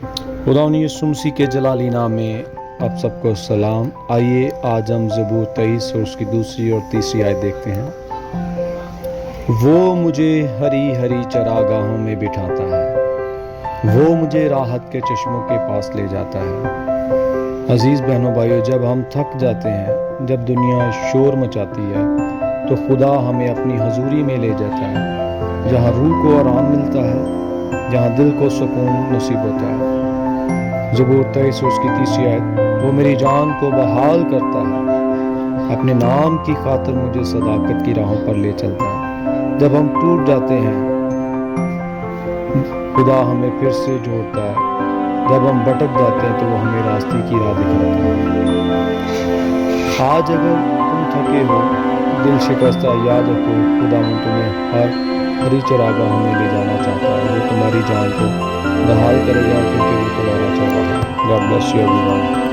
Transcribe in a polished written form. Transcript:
खुदावंद यीशु मसीह के जलाली नाम में आप सबको सलाम। आइए आज हम ज़बूर 23 और उसकी दूसरी और तीसरी आयत देखते हैं। वो मुझे हरी हरी चरागाहों में बिठाता है, वो मुझे राहत के चश्मों के पास ले जाता है। अजीज़ बहनों भाइयों, जब हम थक जाते हैं, जब दुनिया शोर मचाती है, तो खुदा हमें अपनी हजूरी में ले जाता है, जहाँ रूह को आराम मिलता है, जहाँ दिल को सुकून नसीब होता है। ज़बूर 23 उसकी तीसरी आयत, वो मेरी जान को बहाल करता है, अपने नाम की खातिर मुझे सदाकत की राहों पर ले चलता है। जब हम टूट जाते हैं, खुदा हमें फिर से जोड़ता है। जब हम भटक जाते हैं तो वो हमें रास्ते की राह दिखाता है। आज अगर तुम थके हो, दिल शिकस्ता, याद रखो खुदा तुम्हें हर हरी चरागाह में ले जाना चाहता है। वो तुम्हारी जान को बहाल करेगा क्योंकि वो तुम्हारा चाहता है। God bless you everyone.